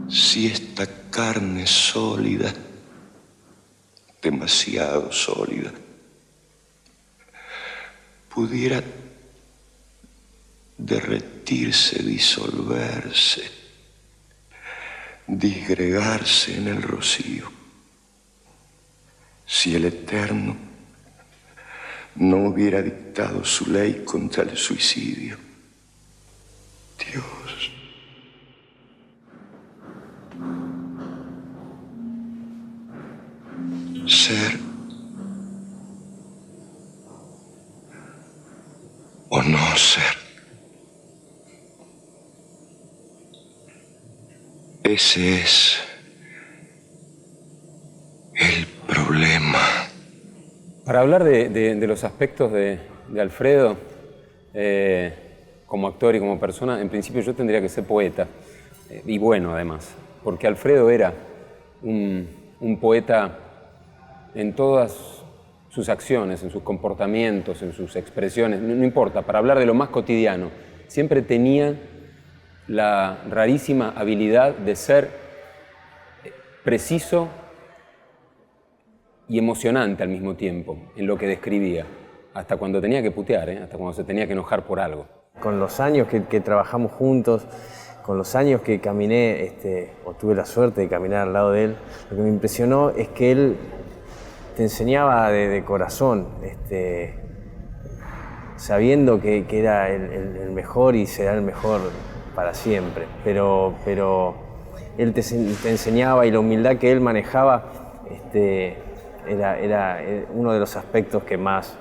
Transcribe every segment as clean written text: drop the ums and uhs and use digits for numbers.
Si esta carne sólida, demasiado sólida, pudiera derretirse, disolverse, disgregarse en el rocío. Si el Eterno no hubiera dictado su ley contra el suicidio. Dios. Ser o no ser. Ese es el problema. Para hablar de los aspectos de Alfredo, como actor y como persona, en principio yo tendría que ser poeta, y bueno además, porque Alfredo era un poeta en todas sus acciones, en sus comportamientos, en sus expresiones, no importa, para hablar de lo más cotidiano, siempre tenía la rarísima habilidad de ser preciso y emocionante al mismo tiempo en lo que describía, hasta cuando tenía que putear, hasta cuando se tenía que enojar por algo. Con los años que trabajamos juntos, con los años que caminé, o tuve la suerte de caminar al lado de él, lo que me impresionó es que él te enseñaba de corazón, sabiendo que era el mejor y será el mejor para siempre, pero él te enseñaba, y la humildad que él manejaba era uno de los aspectos que más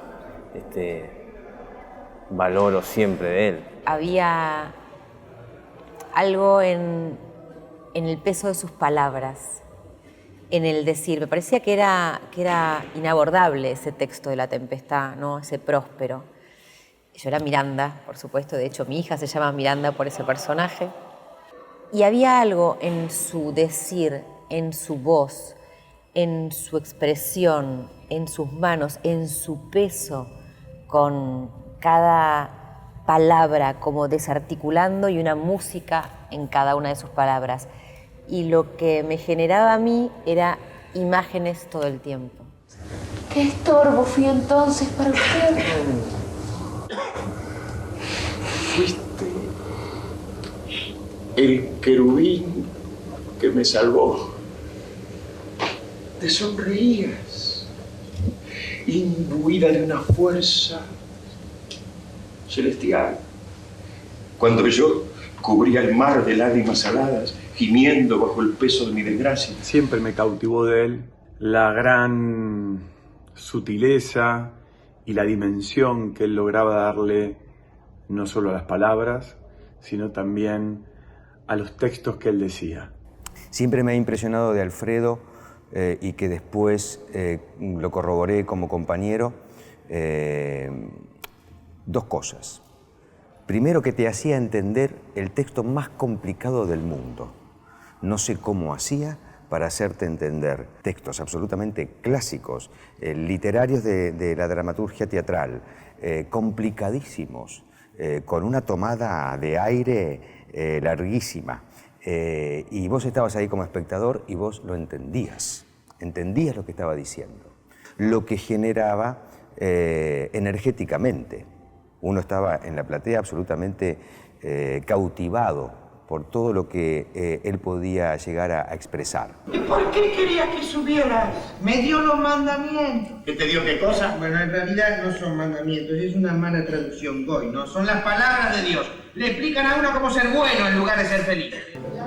valoro siempre de él. Había algo en el peso de sus palabras, en el decir. Me parecía que era inabordable ese texto de La Tempestad, ¿no? Ese Próspero. Yo era Miranda, por supuesto, de hecho mi hija se llama Miranda por ese personaje. Y había algo en su decir, en su voz, en su expresión, en sus manos, en su peso, con cada palabra como desarticulando y una música en cada una de sus palabras. Y lo que me generaba a mí era imágenes todo el tiempo. ¿Qué estorbo fui entonces para usted? Fuiste el querubín que me salvó. Te sonreías, imbuida de una fuerza celestial. Cuando yo cubría el mar de lágrimas saladas, gimiendo bajo el peso de mi desgracia. Siempre me cautivó de él la gran sutileza y la dimensión que él lograba darle no solo a las palabras, sino también a los textos que él decía. Siempre me ha impresionado de Alfredo, y que después lo corroboré como compañero, dos cosas. Primero, que te hacía entender el texto más complicado del mundo. No sé cómo hacía para hacerte entender textos absolutamente clásicos, literarios de la dramaturgia teatral, complicadísimos, con una tomada de aire larguísima. Y vos estabas ahí como espectador y vos lo entendías lo que estaba diciendo, lo que generaba energéticamente. Uno estaba en la platea absolutamente cautivado por todo lo que él podía llegar a expresar. ¿Y por qué quería que subieras? Me dio los mandamientos. ¿Qué te dio qué cosa? Bueno, en realidad no son mandamientos, es una mala traducción, Goy, ¿no? Son las palabras de Dios. Le explican a uno cómo ser bueno en lugar de ser feliz.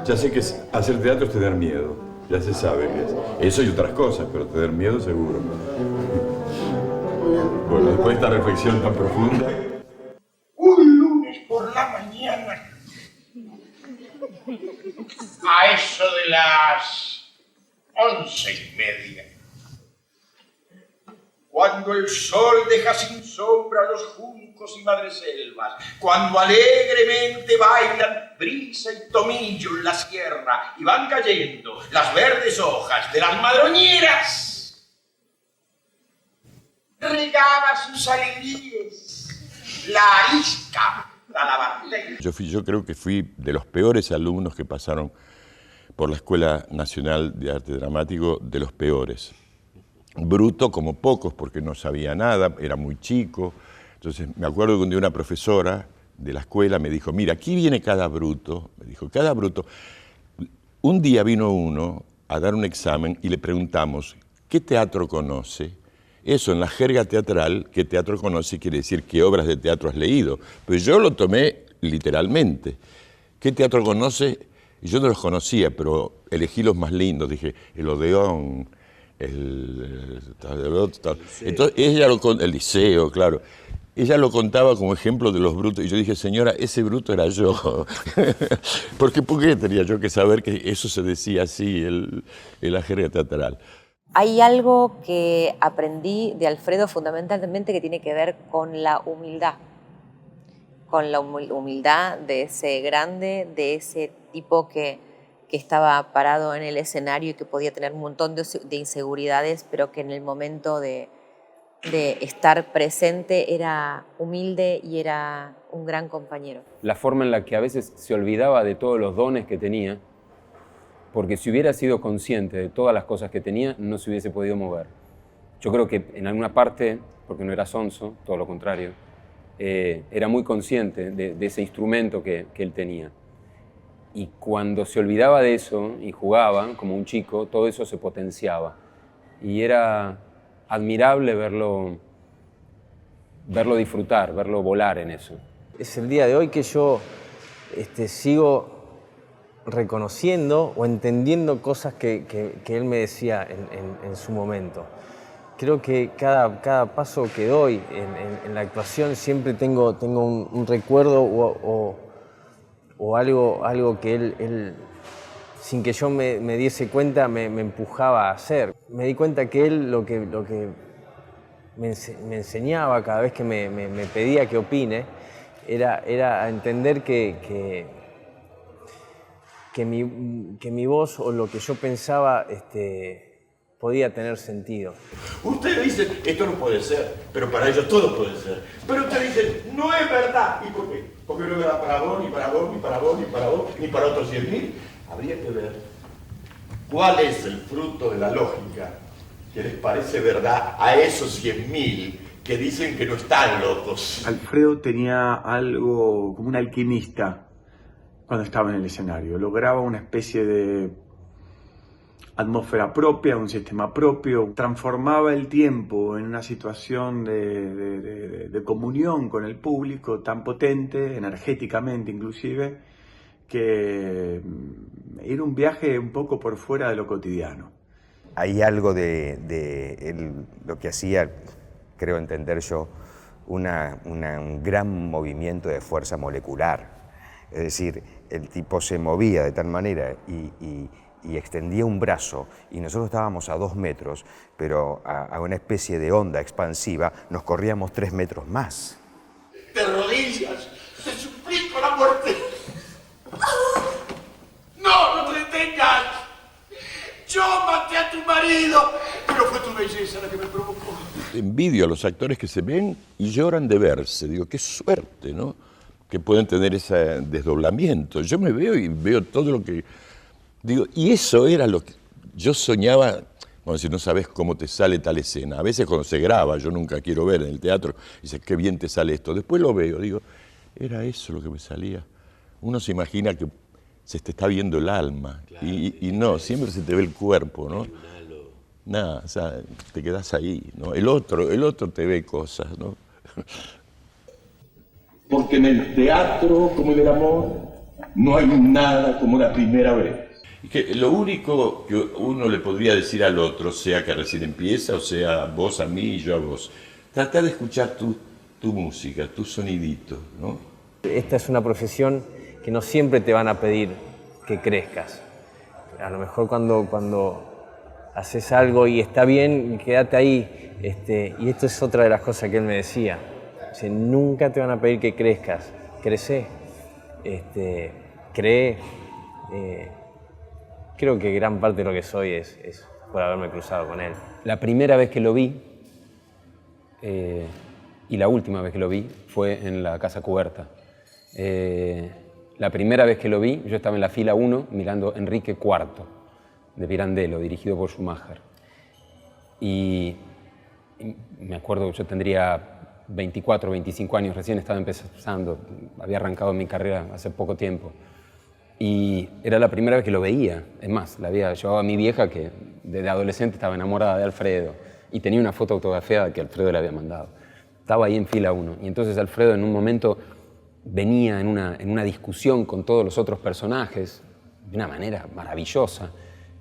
Ya sé que hacer teatro es tener miedo. Ya se sabe que es. Eso y otras cosas, pero tener miedo seguro. Bueno, después de esta reflexión tan profunda... Un lunes por la mañana, a eso de las 11:30, Cuando el sol deja sin sombra los juncos y madreselvas, cuando alegremente bailan brisa y tomillo en la sierra y van cayendo las verdes hojas de las madroñeras, regaba sus alegrías la arisca, la lavandería. Yo creo que fui de los peores alumnos que pasaron por la Escuela Nacional de Arte Dramático de los peores. Bruto como pocos, porque no sabía nada, era muy chico. Entonces me acuerdo que un día una profesora de la escuela me dijo, mira, aquí viene cada bruto. Me dijo, cada bruto. Un día vino uno a dar un examen y le preguntamos, ¿qué teatro conoce? Eso, en la jerga teatral, ¿qué teatro conoce? Quiere decir qué obras de teatro has leído. Pero yo lo tomé literalmente. ¿Qué teatro conoce? Yo no los conocía, pero elegí los más lindos. Dije, el Odeón, entonces ella el Liceo, claro. Ella lo contaba como ejemplo de los brutos. Y yo dije, señora, ese bruto era yo. Porque ¿por qué tenía yo que saber que eso se decía así en la jerga teatral? Hay algo que aprendí de Alfredo fundamentalmente que tiene que ver con la humildad. Con la humildad de ese grande, de ese tipo que estaba parado en el escenario y que podía tener un montón de inseguridades, pero que en el momento de estar presente era humilde y era un gran compañero. La forma en la que a veces se olvidaba de todos los dones que tenía, porque si hubiera sido consciente de todas las cosas que tenía, no se hubiese podido mover. Yo creo que en alguna parte, porque no era sonso, todo lo contrario, era muy consciente de ese instrumento que él tenía. Y cuando se olvidaba de eso y jugaba como un chico, todo eso se potenciaba. Y era admirable verlo disfrutar, verlo volar en eso. Es el día de hoy que yo sigo reconociendo o entendiendo cosas que él me decía en su momento. Creo que cada paso que doy en la actuación siempre tengo un recuerdo o algo que él, sin que yo me diese cuenta, me empujaba a hacer. Me di cuenta que él lo que me enseñaba cada vez que me pedía que opine era a entender que mi voz o lo que yo pensaba podía tener sentido. Ustedes dicen, esto no puede ser, pero para ellos todo puede ser. Pero ustedes dicen, no es verdad. ¿Y por qué? Porque no es verdad para vos, ni para vos, ni para vos, ni para vos, ni para otros 100.000. Habría que ver cuál es el fruto de la lógica que les parece verdad a esos 100.000 que dicen que no están locos. Alfredo tenía algo como un alquimista cuando estaba en el escenario. Lograba una especie de atmósfera propia, un sistema propio. Transformaba el tiempo en una situación de comunión con el público tan potente, energéticamente inclusive, que era un viaje un poco por fuera de lo cotidiano. Hay algo de él, lo que hacía, creo entender yo, un gran movimiento de fuerza molecular. Es decir, el tipo se movía de tal manera y extendía un brazo, y nosotros estábamos a 2 metros, pero a una especie de onda expansiva nos corríamos 3 metros más. De rodillas, te suplico la muerte. No, no te detengas. Yo maté a tu marido, pero fue tu belleza la que me provocó. Envidio a los actores que se ven y lloran de verse. Digo, qué suerte, ¿no? Que pueden tener ese desdoblamiento. Yo me veo y veo todo lo que... Digo, y eso era lo que yo soñaba, bueno, si no sabes cómo te sale tal escena. A veces cuando se graba, yo nunca quiero ver en el teatro, dice, qué bien te sale esto. Después lo veo, digo, era eso lo que me salía. Uno se imagina que se te está viendo el alma, claro, y no, siempre se te ve el cuerpo, ¿no? Nada, o sea, te quedás ahí, ¿no? El otro te ve cosas, ¿no? Porque en el teatro, como en el amor, no hay nada como la primera vez. Y que lo único que uno le podría decir al otro, sea que recién empieza, o sea vos a mí y yo a vos, tratar de escuchar tu música, tu sonidito, ¿no? Esta es una profesión que no siempre te van a pedir que crezcas. A lo mejor cuando haces algo y está bien, quédate ahí. Y esto es otra de las cosas que él me decía. Dice, nunca te van a pedir que crezcas. Crecé. Cree. Creo que gran parte de lo que soy es por haberme cruzado con él. La primera vez que lo vi, y la última vez que lo vi, fue en la Casa Cuberta. La primera vez que lo vi, yo estaba en la fila 1 mirando Enrique IV de Pirandello, dirigido por Schumacher. Y me acuerdo que yo tendría 24, 25 años, recién estaba empezando, había arrancado mi carrera hace poco tiempo. Y era la primera vez que lo veía. Es más, la había llevado a mi vieja, que desde adolescente estaba enamorada de Alfredo, y tenía una foto autografiada que Alfredo le había mandado. Estaba ahí en fila 1. Y entonces Alfredo en un momento venía en una discusión con todos los otros personajes de una manera maravillosa.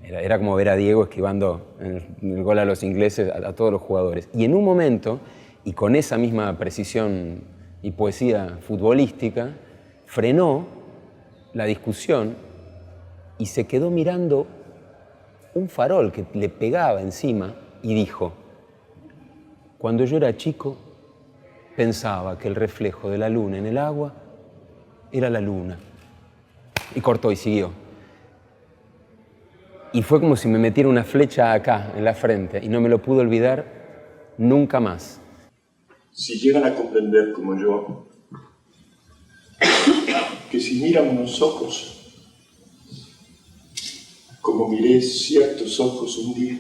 Era como ver a Diego esquivando en el gol a los ingleses a todos los jugadores. Y en un momento, y con esa misma precisión y poesía futbolística, frenó la discusión y se quedó mirando un farol que le pegaba encima y dijo: cuando yo era chico pensaba que el reflejo de la luna en el agua era la luna. Y cortó y siguió. Y fue como si me metiera una flecha acá, en la frente, y no me lo pude olvidar nunca más. Si llegan a comprender como yo, que si miran unos ojos, como miré ciertos ojos un día,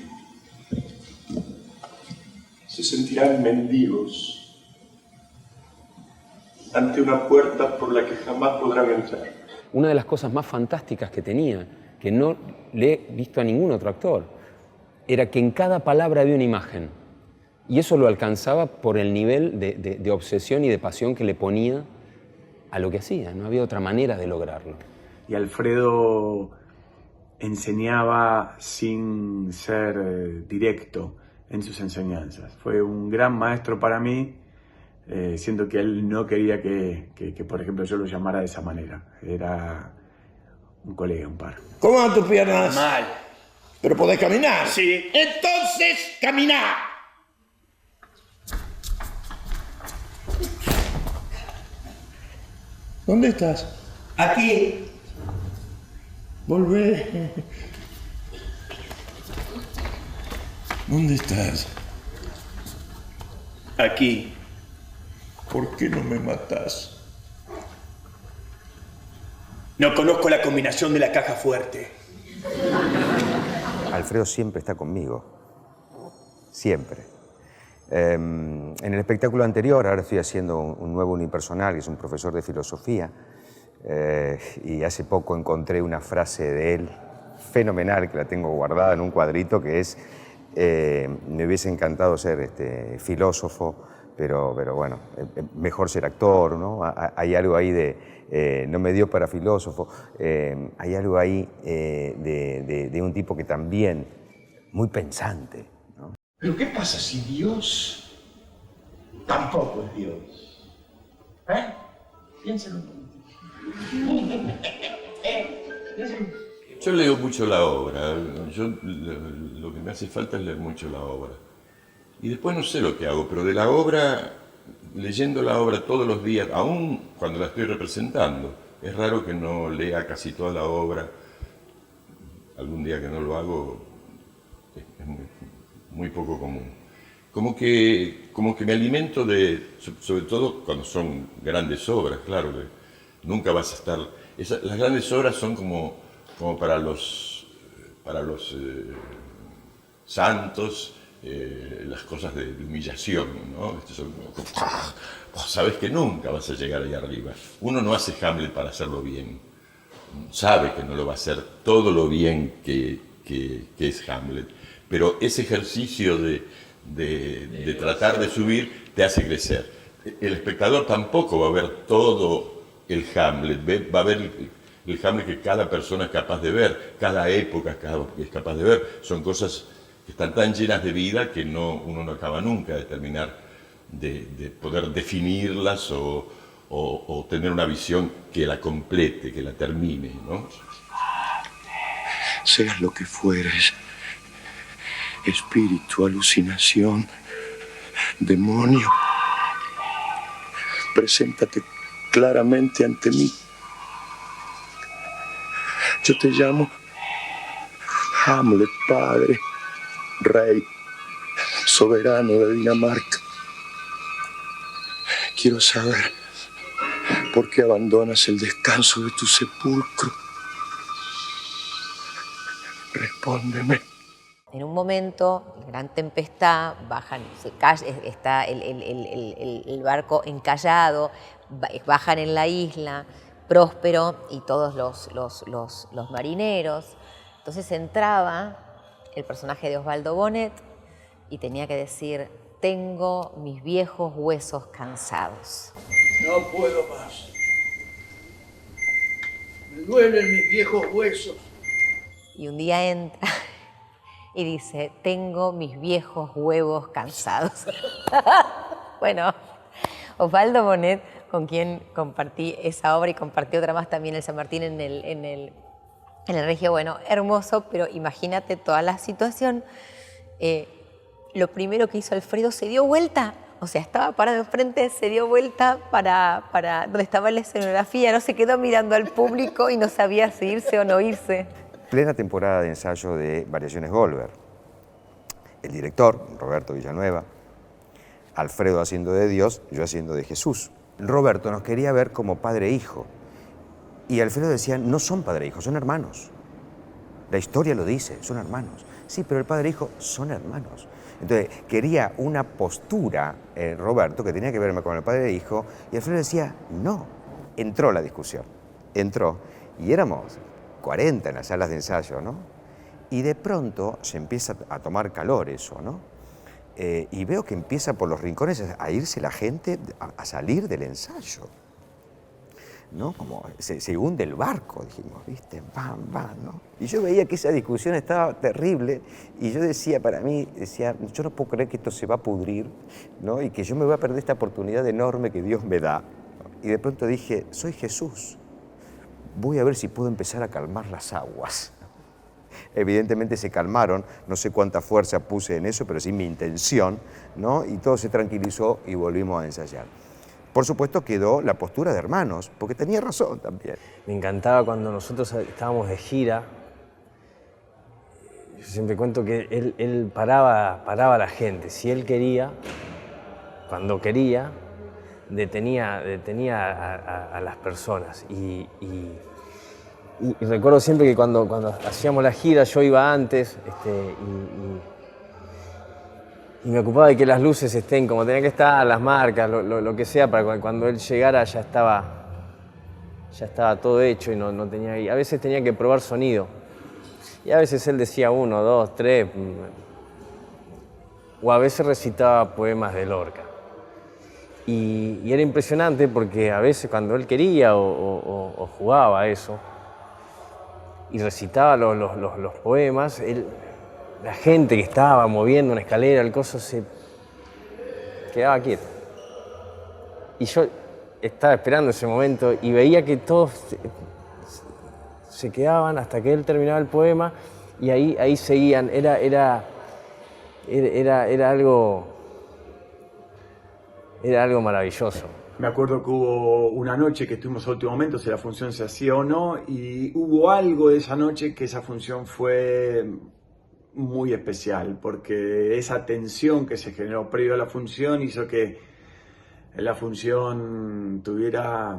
se sentirán mendigos ante una puerta por la que jamás podrán entrar. Una de las cosas más fantásticas que tenía, que no le he visto a ningún otro actor, era que en cada palabra había una imagen. Y eso lo alcanzaba por el nivel de obsesión y de pasión que le ponía a lo que hacía. No había otra manera de lograrlo. Y Alfredo enseñaba sin ser directo en sus enseñanzas. Fue un gran maestro para mí, siendo que él no quería que, por ejemplo, yo lo llamara de esa manera. Era un colega, un par. ¿Cómo van tus piernas? Mal. ¿Pero podés caminar? Sí. Entonces, caminá. ¿Dónde estás? Aquí. Volvé. ¿Dónde estás? Aquí. ¿Por qué no me matás? No conozco la combinación de la caja fuerte. Alfredo siempre está conmigo. Siempre. En el espectáculo anterior, ahora estoy haciendo un nuevo unipersonal, que es un profesor de filosofía, y hace poco encontré una frase de él fenomenal, que la tengo guardada en un cuadrito, que es: me hubiese encantado ser filósofo, pero bueno, mejor ser actor, ¿no? Hay algo ahí de, no me dio para filósofo, hay algo ahí de un tipo que también, muy pensante, ¿no? ¿Pero qué pasa si Dios tampoco es Dios? ¿Eh? Piénsalo un poquito. Yo leo mucho la obra. Lo que me hace falta es leer mucho la obra. Y después no sé lo que hago, pero de la obra, leyendo la obra todos los días, aún cuando la estoy representando, es raro que no lea casi toda la obra. Algún día que no lo hago, es muy poco común. Como que me alimento de, sobre todo cuando son grandes obras, claro, nunca vas a estar... las grandes obras son como para los santos, las cosas de humillación, ¿no? Son como, sabes que nunca vas a llegar ahí arriba. Uno no hace Hamlet para hacerlo bien. Sabe que no lo va a hacer todo lo bien que es Hamlet. Pero ese ejercicio de tratar de subir te hace crecer. El espectador tampoco va a ver todo el Hamlet, va a ver el Hamlet que cada persona es capaz de ver, cada época es capaz de ver. Son cosas que están tan llenas de vida que uno no acaba nunca de terminar de poder definirlas o tener una visión que la complete, que la termine, ¿no? Seas lo que fueres, espíritu, alucinación, demonio, preséntate claramente ante mí. Yo te llamo Hamlet, padre, rey, soberano de Dinamarca. Quiero saber ¿Por qué abandonas el descanso de tu sepulcro? Respóndeme. En un momento, gran tempestad, bajan, está el barco encallado, bajan en la isla, Próspero y todos los marineros. Entonces entraba el personaje de Osvaldo Bonet y tenía que decir: tengo mis viejos huesos cansados. No puedo más. Me duelen mis viejos huesos. Y un día entra y dice: tengo mis viejos huevos cansados. Bueno, Osvaldo Bonet, con quien compartí esa obra y compartí otra más también el San Martín en el Regio, bueno, hermoso, pero imagínate toda la situación. Lo primero que hizo Alfredo, se dio vuelta, o sea, estaba parado enfrente, se dio vuelta para donde estaba la escenografía, no se quedó mirando al público y no sabía si irse o no irse. Plena temporada de ensayo de Variaciones Goldberg. El director, Roberto Villanueva, Alfredo haciendo de Dios, yo haciendo de Jesús. Roberto nos quería ver como padre e hijo. Y Alfredo decía: no son padre e hijo, son hermanos. La historia lo dice, son hermanos. Sí, pero el padre e hijo son hermanos. Entonces, quería una postura, Roberto, que tenía que verme con el padre e hijo, y Alfredo decía: no. Entró la discusión, entró, y éramos 40 en las salas de ensayo, ¿no? Y de pronto se empieza a tomar calor eso, ¿no? Y veo que empieza por los rincones a irse la gente, a salir del ensayo, ¿no? Como se hunde el barco, dijimos, ¿viste? ¡Bam, bam!, ¿no? Y yo veía que esa discusión estaba terrible y yo decía para mí, yo no puedo creer que esto se va a pudrir, ¿no? Y que yo me voy a perder esta oportunidad enorme que Dios me da. Y de pronto dije: soy Jesús, voy a ver si puedo empezar a calmar las aguas. Evidentemente se calmaron, no sé cuánta fuerza puse en eso, pero sí mi intención, ¿no? Y todo se tranquilizó y volvimos a ensayar. Por supuesto quedó la postura de hermanos, porque tenía razón también. Me encantaba cuando nosotros estábamos de gira. Yo siempre cuento que él paraba a la gente. Si él quería, cuando quería, detenía a las personas. Y recuerdo siempre que cuando hacíamos la gira yo iba antes y me ocupaba de que las luces estén como tenían que estar, las marcas, lo que sea, para que cuando él llegara ya estaba todo hecho y no tenía. Y a veces tenía que probar sonido. Y a veces él decía 1, 2, 3. O a veces recitaba poemas de Lorca. Y era impresionante porque a veces cuando él quería o jugaba a eso y recitaba los poemas, la gente que estaba moviendo una escalera, el coso, se quedaba quieto. Y yo estaba esperando ese momento y veía que todos se quedaban hasta que él terminaba el poema y ahí seguían. Era algo maravilloso. Me acuerdo que hubo una noche que estuvimos a último momento si la función se hacía o no, y hubo algo de esa noche que esa función fue muy especial, porque esa tensión que se generó previo a la función hizo que la función tuviera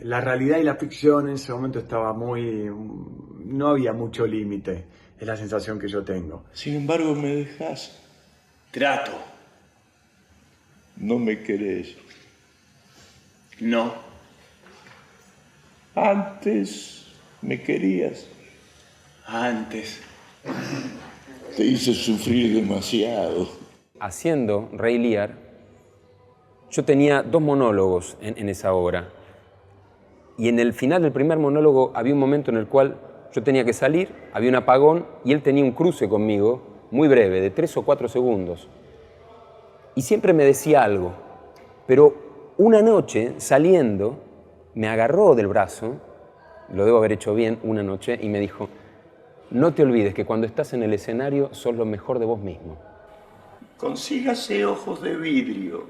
la realidad y la ficción en ese momento estaba no había mucho límite, es la sensación que yo tengo. Sin embargo, me dejas. Trato. No me querés. No. Antes me querías. Antes. Te hice sufrir demasiado. Haciendo Rey Lear, yo tenía 2 monólogos en esa obra. Y en el final del primer monólogo había un momento en el cual yo tenía que salir, había un apagón y él tenía un cruce conmigo, muy breve, de 3 o 4 segundos. Y siempre me decía algo, pero una noche, saliendo, me agarró del brazo, lo debo haber hecho bien una noche, y me dijo: no te olvides que cuando estás en el escenario sos lo mejor de vos mismo. Consígase ojos de vidrio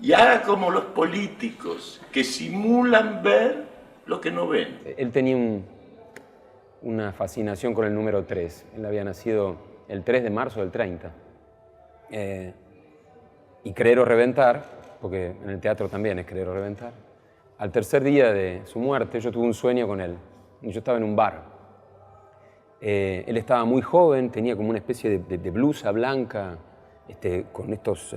y haga como los políticos que simulan ver lo que no ven. Él tenía una fascinación con el número 3. Él había nacido el 3 de marzo del 30. Y Creer o Reventar porque en el teatro también es querer reventar. Al tercer día de su muerte, yo tuve un sueño con él. Yo estaba en un bar. Él estaba muy joven, tenía como una especie de blusa blanca, con estos...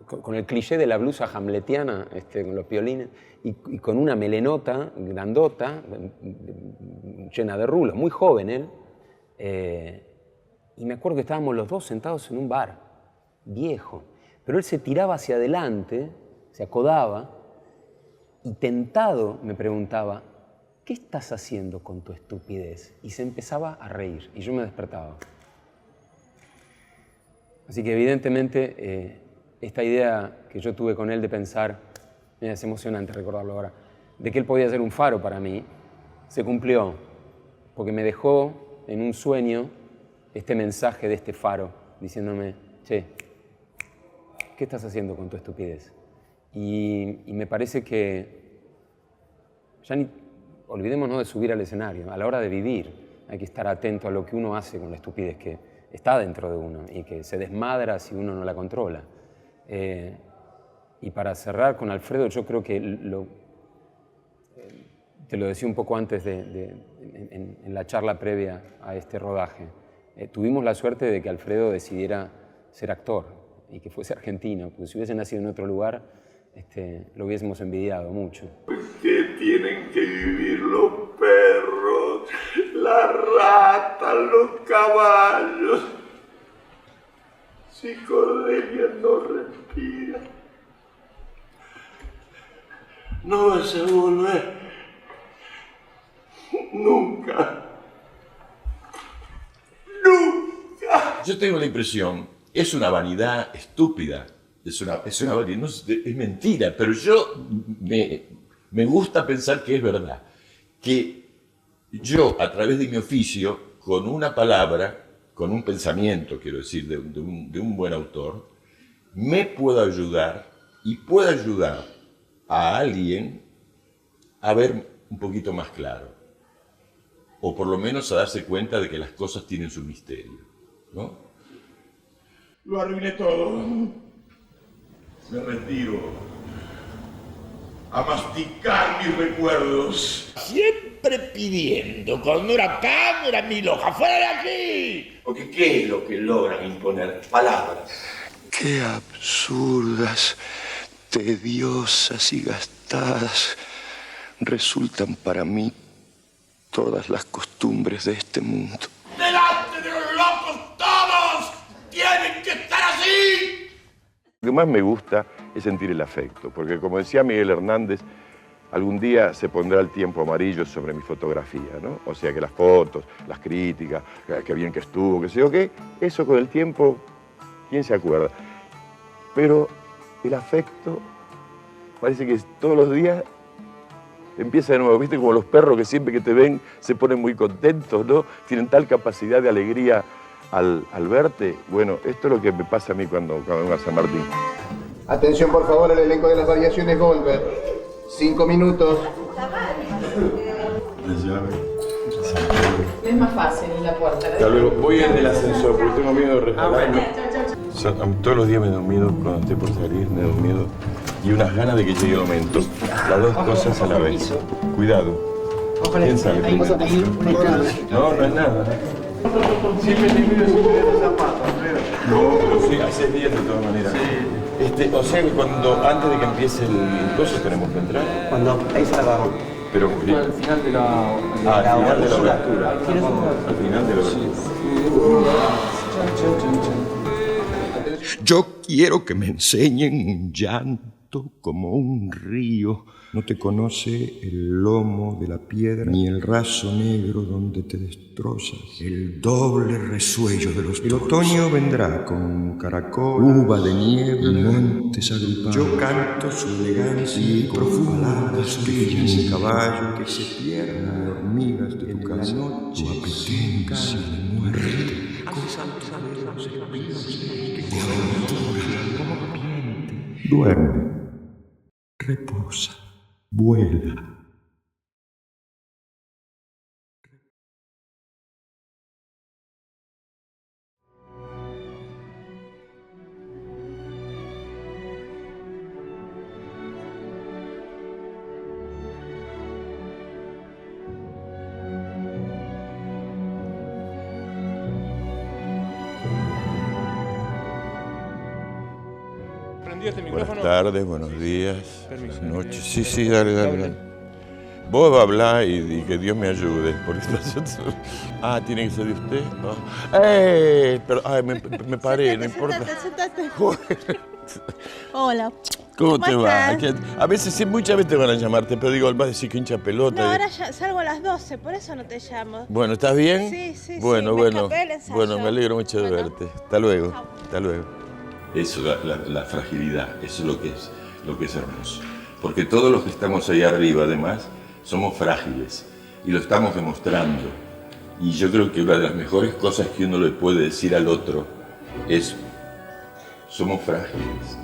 con el cliché de la blusa hamletiana, con los piolines, y con una melenota grandota, llena de rulos, muy joven él. Y me acuerdo que estábamos los dos sentados en un bar, viejo, pero él se tiraba hacia adelante, se acodaba, y tentado me preguntaba, ¿qué estás haciendo con tu estupidez? Y se empezaba a reír, y yo me despertaba. Así que evidentemente esta idea que yo tuve con él de pensar, mira, es emocionante recordarlo ahora, de que él podía ser un faro para mí, se cumplió, porque me dejó en un sueño este mensaje de este faro, diciéndome, che, ¿qué estás haciendo con tu estupidez? Y me parece que ya ni olvidémonos de subir al escenario, a la hora de vivir hay que estar atento a lo que uno hace con la estupidez que está dentro de uno y que se desmadra si uno no la controla. Y para cerrar con Alfredo, yo creo que te lo decía un poco antes en la charla previa a este rodaje, tuvimos la suerte de que Alfredo decidiera ser actor y que fuese argentino, porque si hubiese nacido en otro lugar, lo hubiésemos envidiado mucho. ¿Por qué tienen que vivir los perros, las ratas, los caballos? Si Cordelia no respira, no vas a volver. Nunca. Nunca. Yo tengo la impresión, es una vanidad estúpida, es una vanidad, no, es mentira, pero yo me gusta pensar que es verdad, que yo a través de mi oficio, con una palabra, con un pensamiento, quiero decir, de un buen autor, me puedo ayudar y puedo ayudar a alguien a ver un poquito más claro, o por lo menos a darse cuenta de que las cosas tienen su misterio, ¿no? Lo arruiné todo. Me retiro a masticar mis recuerdos. Siempre pidiendo, cuando era acá, no era mi loja, ¡fuera de aquí! Porque ¿qué es lo que logran imponer? Palabras. Qué absurdas, tediosas y gastadas resultan para mí todas las costumbres de este mundo. ¡Delante de los locos todos! ¡Tienen que estar así! Lo que más me gusta es sentir el afecto, porque como decía Miguel Hernández, algún día se pondrá el tiempo amarillo sobre mi fotografía, ¿no? O sea que las fotos, las críticas, qué bien que estuvo, qué sé yo qué, eso con el tiempo, ¿quién se acuerda? Pero el afecto parece que todos los días empieza de nuevo, ¿viste? Como los perros que siempre que te ven se ponen muy contentos, ¿no? Tienen tal capacidad de alegría al verte. Bueno, esto es lo que me pasa a mí cuando vengo a San Martín. Atención, por favor, al elenco de las variaciones Goldberg. 5 minutos. La llave. Es más fácil en la puerta. Hasta luego. Voy en el ascensor porque tengo miedo de resbalarme. Todos los días me da un miedo cuando estoy por salir, me da un miedo y unas ganas de que llegue el momento. Las dos cosas a la vez. Cuidado. ¿Quién sabe primero? No, no es nada. Siempre te pido los zapatos, Alfredo. No, pero sí, hace días de todas maneras. Sí. O sea que antes de que empiece el coso tenemos que entrar. Cuando ahí se la Pero al final de la al final de la obertura. Al final de la obertura. Yo quiero que me enseñen un llanto como un río. No te conoce el lomo de la piedra, ni el raso negro donde te destrozas, el doble resuello de los toros. El otoño vendrá con caracol, uva de nieve y montes agripados. Yo canto su elegancia y profundas brillas de caballo que se pierden en hormigas de tu casa. Tu apetencia de muerte. Duerme, reposa, vuela. Buenas tardes, buenos días, buenas noches. Sí, dale. Vos hablá y que Dios me ayude. Porque tiene que ser de usted. Pero me paré, no importa. Sentate. Hola. ¿Cómo te va? estás? A veces, muchas veces te van a llamarte, pero digo, vas a decir que hincha pelota. No, ahora ya salgo a las 12, por eso no te llamo. Bueno, ¿estás bien? Sí. Bueno. Me escapé del ensayo. Bueno, me alegro mucho de verte. Hasta luego. Hasta luego. Eso, la fragilidad, eso es lo que es hermoso. Porque todos los que estamos ahí arriba, además, somos frágiles y lo estamos demostrando. Y yo creo que una de las mejores cosas que uno le puede decir al otro es: somos frágiles.